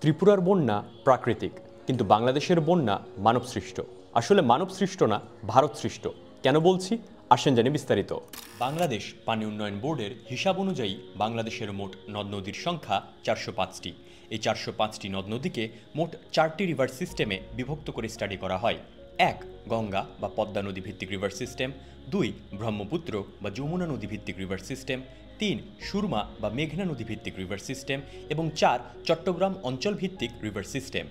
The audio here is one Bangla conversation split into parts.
ত্রিপুরার বন্যা প্রাকৃতিক, কিন্তু বাংলাদেশের বন্যা মানবসৃষ্ট। আসলে মানবসৃষ্ট না, ভারত সৃষ্ট। কেন বলছি, আসেন জানি বিস্তারিত। বাংলাদেশ পানি উন্নয়ন বোর্ডের হিসাব অনুযায়ী বাংলাদেশের মোট নদ নদীর সংখ্যা ৪০৫টি। এই ৪০৫টি নদ নদীকে মোট 4টি রিভার সিস্টেমে বিভক্ত করে স্টাডি করা হয়। ১. গঙ্গা বা পদ্মা নদী ভিত্তিক রিভার সিস্টেম। ২. ব্রহ্মপুত্র বা যমুনা নদী ভিত্তিক রিভার সিস্টেম। ৩. সুরমা বা মেঘনা নদী ভিত্তিক রিভার সিস্টেম এবং ৪. চট্টগ্রাম অঞ্চল ভিত্তিক রিভার সিস্টেম।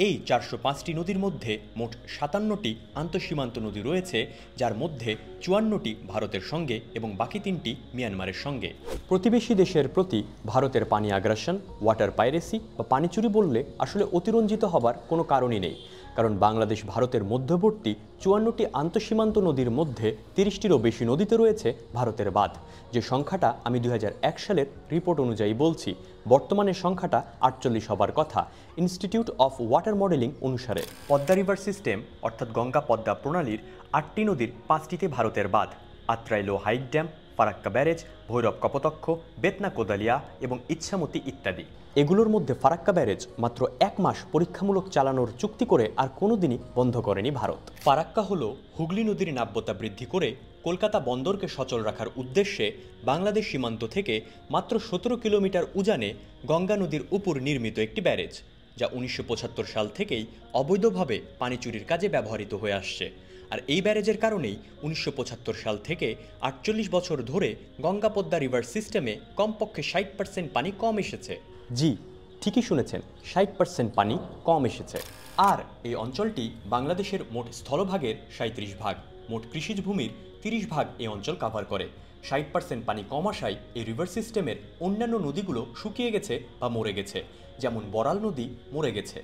এই ৪০৫টি নদীর মধ্যে মোট ৫৭টি আন্তঃসীমান্ত নদী রয়েছে, যার মধ্যে ৫৪টি ভারতের সঙ্গে এবং বাকি ৩টি মিয়ানমারের সঙ্গে। প্রতিবেশী দেশের প্রতি ভারতের পানি আগ্রাসন, ওয়াটার পাইরেসি বা পানি চুরি বললে আসলে অতিরঞ্জিত হবার কোনো কারণই নেই, কারণ বাংলাদেশ ভারতের মধ্যবর্তী ৫৪টি আন্তঃসীমান্ত নদীর মধ্যে ৩০টিরও বেশি নদীতে রয়েছে ভারতের বাঁধ। যে সংখ্যাটা আমি ২০০১ সালের রিপোর্ট অনুযায়ী বলছি, বর্তমানে সংখ্যাটা ৪৮ হবার কথা ইনস্টিটিউট অফ ওয়াটার মডেলিং অনুসারে। পদ্মা রিভার সিস্টেম অর্থাৎ গঙ্গা পদ্মা প্রণালীর ৮টি নদীর ৫টিতে ভারতের বাঁধ: আত্রাই লো হাইক ড্যাম, ফারাক্কা ব্যারেজ, ভৈরব কপোতক্ষ, বেতনা কোদালিয়া এবং ইচ্ছামতি ইত্যাদি। এগুলোর মধ্যে ফারাক্কা ব্যারেজ মাত্র ১ মাস পরীক্ষামূলক চালানোর চুক্তি করে আর কোনোদিনই বন্ধ করেনি ভারত। ফারাক্কা হলো হুগলি নদীর নাব্যতা বৃদ্ধি করে কলকাতা বন্দরকে সচল রাখার উদ্দেশ্যে বাংলাদেশ সীমান্ত থেকে মাত্র ১৭ কিলোমিটার উজানে গঙ্গা নদীর উপর নির্মিত একটি ব্যারেজ, যা ১৯৭৫ সাল থেকেই অবৈধভাবে পানি চুরির কাজে ব্যবহৃত হয়ে আসছে। আর এই ব্যারেজের কারণেই ১৯৭৫ সাল থেকে ৪৮ বছর ধরে গঙ্গা পদ্মা রিভার সিস্টেমে কমপক্ষে ৬০% পানি কম এসেছে। জি, ঠিকই শুনেছেন, ৬০% পানি কম এসেছে। আর এই অঞ্চলটি বাংলাদেশের মোট স্থলভাগের ৩৭ ভাগ, মোট কৃষিজ ভূমির ৩০ ভাগ এই অঞ্চল কভার করে। ৬০% পানি কম আসায় এই রিভার সিস্টেমের অন্যান্য নদীগুলো শুকিয়ে গেছে বা মরে গেছে, যেমন বড়াল নদী মরে গেছে।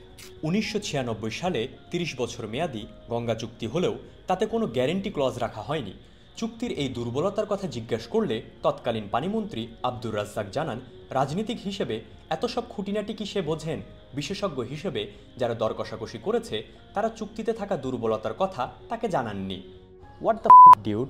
১৯৯৬ সালে ৩০ বছর মেয়াদী গঙ্গা চুক্তি হলেও তাতে কোনো গ্যারেন্টি ক্লজ রাখা হয়নি। চুক্তির এই দুর্বলতার কথা জিজ্ঞেস করলে তৎকালীন পানিমন্ত্রী আব্দুর রাজ্জাক জানান, রাজনীতিক হিসেবে এত সব খুঁটিনাটি কি সে বোঝেন? বিশেষজ্ঞ হিসেবে যারা দর কষাকষি করেছে তারা চুক্তিতে থাকা দুর্বলতার কথা তাকে জানাননি। What the ডিউড?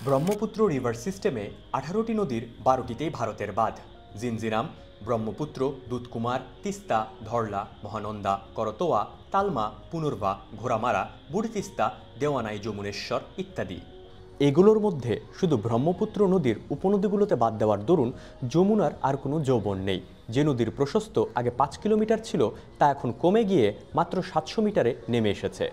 ব্রহ্মপুত্র রিভার সিস্টেমে ১৮টি নদীর ১২টিতেই ভারতের বাঁধ: জিনজিরাম, ব্রহ্মপুত্র, দুধকুমার, তিস্তা, ধরলা, মহানন্দা, করতোয়া, তালমা, পুনর্বা, ঘোড়ামারা, বুড়ি তিস্তা, দেওয়ানাই, যমুনেশ্বর ইত্যাদি। এগুলোর মধ্যে শুধু ব্রহ্মপুত্র নদীর উপনদীগুলোতে বাদ দেওয়ার দরুন যমুনার আর কোনো যৌবন নেই। যে নদীর প্রশস্ত আগে ৫ কিলোমিটার ছিল তা এখন কমে গিয়ে মাত্র ৭০০ মিটারে নেমে এসেছে।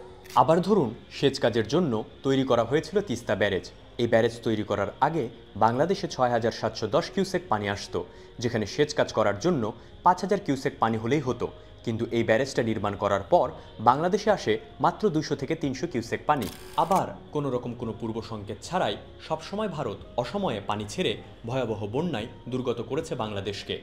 আবার ধরুন, সেচ কাজের জন্য তৈরি করা হয়েছিল তিস্তা ব্যারেজ। এই ব্যারেজ তৈরি করার আগে বাংলাদেশে ৬৭১০ কিউসেক পানি আসতো, যেখানে সেচ কাজ করার জন্য ৫০০০ কিউসেক পানি হলেই হতো। কিন্তু এই ব্যারেজটা নির্মাণ করার পর বাংলাদেশে আসে মাত্র ২০০ থেকে ৩০০ কিউসেক পানি। আবার কোনো রকম কোনো পূর্ব সংকেত ছাড়াই সবসময় ভারত অসময়ে পানি ছেড়ে ভয়াবহ বন্যায় দুর্গত করেছে বাংলাদেশকে।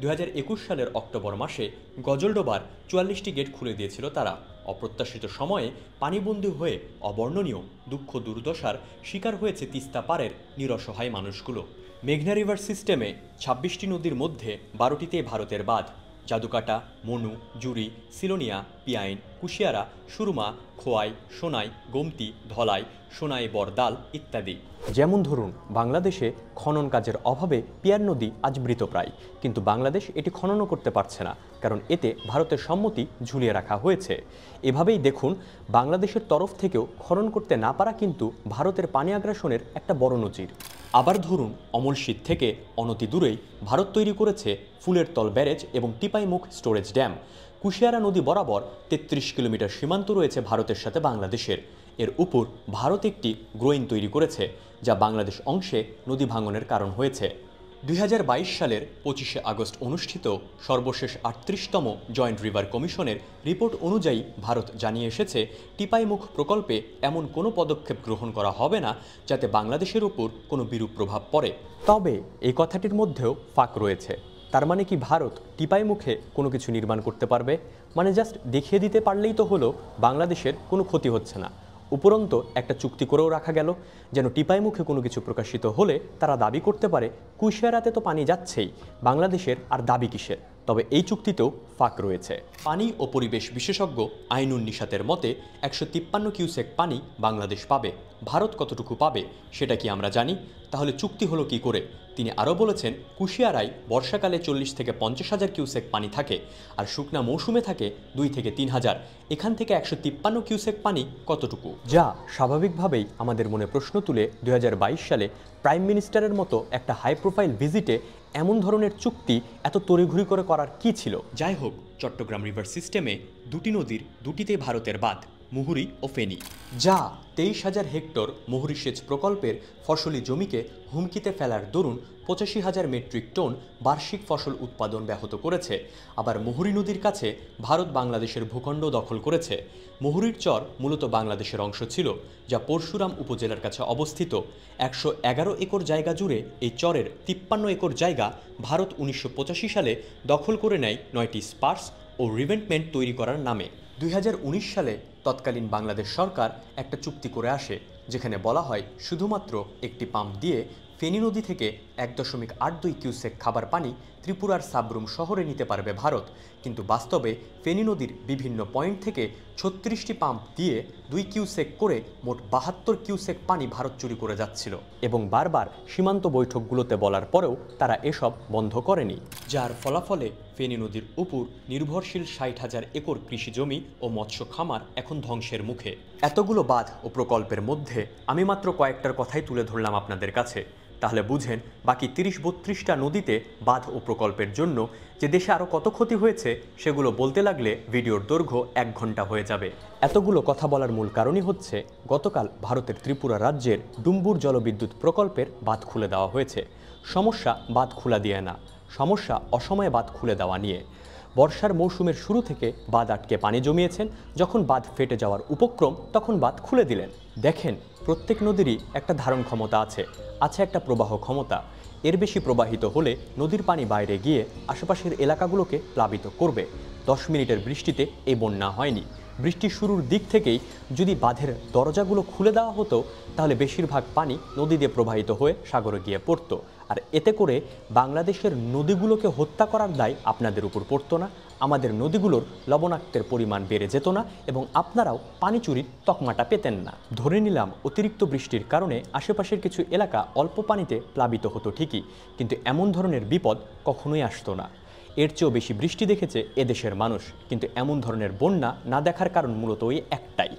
২০২১ সালের অক্টোবর মাসে গজলডোবার ৪৪টি গেট খুলে দিয়েছিল তারা। অপ্রত্যাশিত সময়ে পানিবন্দী হয়ে অবর্ণনীয় দুঃখ দুর্দশার শিকার হয়েছে তিস্তা পাড়ের নিরসহায় মানুষগুলো। মেঘনা রিভার সিস্টেমে ২৬টি নদীর মধ্যে ১২টিতে ভারতের বাঁধ: জাদুকাটা, মনু, জুরি, সিলোনিয়া, পিয়াইন, কুশিয়ারা, সুরমা, খোয়াই, সোনাই, গোমতি, ধলাই, সোনাই, বরদাল ইত্যাদি। যেমন ধরুন, বাংলাদেশে খনন কাজের অভাবে পিয়ার নদী আজ মৃতপ্রায়, কিন্তু বাংলাদেশ এটি খননও করতে পারছে না, কারণ এতে ভারতের সম্মতি ঝুলিয়ে রাখা হয়েছে। এভাবেই দেখুন, বাংলাদেশের তরফ থেকেও খনন করতে না পারা কিন্তু ভারতের পানি আগ্রাসনের একটা বড় নজির। আবার ধরুন, অমলশীত থেকে অনতি দূরেই ভারত তৈরি করেছে ফুলের তল ব্যারেজ এবং টিপাইমুখ স্টোরেজ ড্যাম। কুশিয়ারা নদী বরাবর ৩৩ কিলোমিটার সীমান্ত রয়েছে ভারতের সাথে বাংলাদেশের। এর উপর ভারত একটি গ্রোইন তৈরি করেছে, যা বাংলাদেশ অংশে নদী ভাঙনের কারণ হয়েছে। ২০২২ সালের ২৫শে আগস্ট অনুষ্ঠিত সর্বশেষ ৩৮তম জয়েন্ট রিভার কমিশনের রিপোর্ট অনুযায়ী ভারত জানিয়ে এসেছে, টিপাইমুখ প্রকল্পে এমন কোনো পদক্ষেপ গ্রহণ করা হবে না যাতে বাংলাদেশের উপর কোনো বিরূপ প্রভাব পড়ে। তবে এই কথাটির মধ্যেও ফাঁক রয়েছে। তার মানে কি ভারত টিপাইমুখে কোনো কিছু নির্মাণ করতে পারবে? মানে জাস্ট দেখিয়ে দিতে পারলেই তো হলো বাংলাদেশের কোনো ক্ষতি হচ্ছে না। উপরন্ত একটা চুক্তি করেও রাখা গেল, যেন টিপাইমুখে কোনো কিছু প্রকাশিত হলে তারা দাবি করতে পারে কুশিয়ারাতে তো পানি যাচ্ছেই, বাংলাদেশের আর দাবি কিসের? তবে এই চুক্তিতেও ফাঁক রয়েছে। পানি ও পরিবেশ বিশেষজ্ঞ আইনুন নিশাতের মতে 153 কিউসেক পানি বাংলাদেশ পাবে। ভারত কতটুকু পাবে সেটা কি আমরা জানি? তাহলে চুক্তি হলো কি করে? তিনি আরও বলেছেন, কুশিয়ারায় বর্ষাকালে 40 থেকে 50 হাজার কিউসেক পানি থাকে, আর শুকনা মৌসুমে থাকে 2 থেকে 3 হাজার। এখান থেকে 153 কিউসেক পানি কতটুকু? যা স্বাভাবিকভাবেই আমাদের মনে প্রশ্ন তুলে 2022 সালে প্রাইম মিনিস্টারের মতো একটা হাই প্রোফাইল ভিজিটে এমন ধরনের চুক্তি এত তড়িঘড়ি করে করার কি ছিল? যাই হোক, চট্টগ্রাম রিভার সিস্টেমে দুটি নদীর দুটিতে ভারতের বাঁধ, মুহুরী ও ফেনী, যা 23,000 হেক্টর মুহুরী সেচ প্রকল্পের ফসলি জমিকে হুমকিতে ফেলার দরুন 85,000 মেট্রিক টন বার্ষিক ফসল উৎপাদন ব্যাহত করেছে। আবার মুহুরী নদীর কাছে ভারত বাংলাদেশের ভূখণ্ড দখল করেছে। মুহুরীর চর মূলত বাংলাদেশের অংশ ছিল, যা পরশুরাম উপজেলার কাছে অবস্থিত। 111 একর জায়গা জুড়ে এই চরের 53 একর জায়গা ভারত 1985 সালে দখল করে নেয় 9টি স্পার্স ও রিভেন্টমেন্ট তৈরি করার নামে। 2019 সালে তৎকালীন বাংলাদেশ সরকার একটা চুক্তি করে আসে, যেখানে বলা হয় শুধুমাত্র একটি পাম্প দিয়ে ফেনী নদী থেকে 1.82 কিউসেক খাবার পানি ত্রিপুরার সাবরুম শহরে নিতে পারবে ভারত। কিন্তু বাস্তবে ফেনী নদীর বিভিন্ন পয়েন্ট থেকে 36টি পাম্প দিয়ে 2 কিউসেক করে মোট 72 কিউসেক পানি ভারত চুরি করে যাচ্ছিল, এবং বারবার সীমান্ত বৈঠকগুলোতে বলার পরেও তারা এসব বন্ধ করেনি, যার ফলাফলে ফেনী নদীর উপর নির্ভরশীল 60,000 একর কৃষি জমি ও মৎস্য খামার এখন ধ্বংসের মুখে। এতগুলো বাঁধ ও প্রকল্পের মধ্যে আমি মাত্র কয়েকটার কথাই তুলে ধরলাম আপনাদের কাছে। তাহলে বুঝেন বাকি 30-32টা নদীতে বাঁধ ও প্রকল্পের জন্য যে দেশে আরও কত ক্ষতি হয়েছে সেগুলো বলতে লাগলে ভিডিওর দৈর্ঘ্য 1 ঘন্টা হয়ে যাবে। এতগুলো কথা বলার মূল কারণই হচ্ছে, গতকাল ভারতের ত্রিপুরা রাজ্যের ডুম্বুর জলবিদ্যুৎ প্রকল্পের বাঁধ খুলে দেওয়া হয়েছে। সমস্যা বাঁধ খোলা দিয়ে না, সমস্যা অসময়ে বাঁধ খুলে দেওয়া নিয়ে। বর্ষার মৌসুমের শুরু থেকে বাঁধ আটকে পানি জমিয়েছেন, যখন বাঁধ ফেটে যাওয়ার উপক্রম তখন বাঁধ খুলে দিলেন। দেখেন, প্রত্যেক নদীরই একটা ধারণ ক্ষমতা আছে একটা প্রবাহ ক্ষমতা। এর বেশি প্রবাহিত হলে নদীর পানি বাইরে গিয়ে আশেপাশের এলাকাগুলোকে প্লাবিত করবে। 10 মিনিটের বৃষ্টিতে এই বন্যা হয়নি। বৃষ্টির শুরুর দিক থেকেই যদি বাঁধের দরজাগুলো খুলে দেওয়া হতো, তাহলে বেশিরভাগ পানি নদী দিয়ে প্রবাহিত হয়ে সাগরে গিয়ে পড়তো, আর এতে করে বাংলাদেশের নদীগুলোকে হত্যা করার দায় আপনাদের উপর পড়তো না, আমাদের নদীগুলোর লবণাক্তের পরিমাণ বেড়ে যেত না, এবং আপনারাও পানি চুরির তকমাটা পেতেন না। ধরে নিলাম অতিরিক্ত বৃষ্টির কারণে আশেপাশের কিছু এলাকা অল্প পানিতে প্লাবিত হতো ঠিকই, কিন্তু এমন ধরনের বিপদ কখনোই আসতো না। এর চেয়েও বেশি বৃষ্টি দেখেছে এদেশের মানুষ, কিন্তু এমন ধরনের বন্যা না দেখার কারণ মূলত ওই একটাই,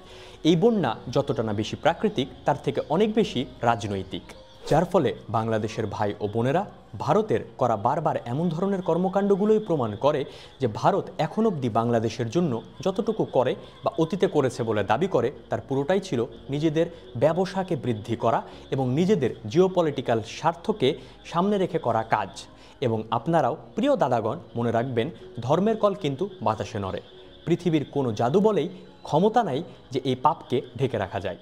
এই বন্যা যতটা না বেশি প্রাকৃতিক, তার থেকে অনেক বেশি রাজনৈতিক। যার ফলে বাংলাদেশের ভাই ও বোনেরা, ভারতের করা বারবার এমন ধরনের কর্মকাণ্ডগুলোই প্রমাণ করে যে ভারত এখন অবধি বাংলাদেশের জন্য যতটুকু করে বা অতীতে করেছে বলে দাবি করে, তার পুরোটাই ছিল নিজেদের ব্যবসাকে বৃদ্ধি করা এবং নিজেদের জিওপলিটিক্যাল স্বার্থকে সামনে রেখে করা কাজ। এবং আপনারাও প্রিয় দাদাগণ মনে রাখবেন, ধর্মের কল কিন্তু বাতাসে নড়ে। পৃথিবীর কোনো জাদু বলেই ক্ষমতা নাই যে এই পাপকে ঢেকে রাখা যায়।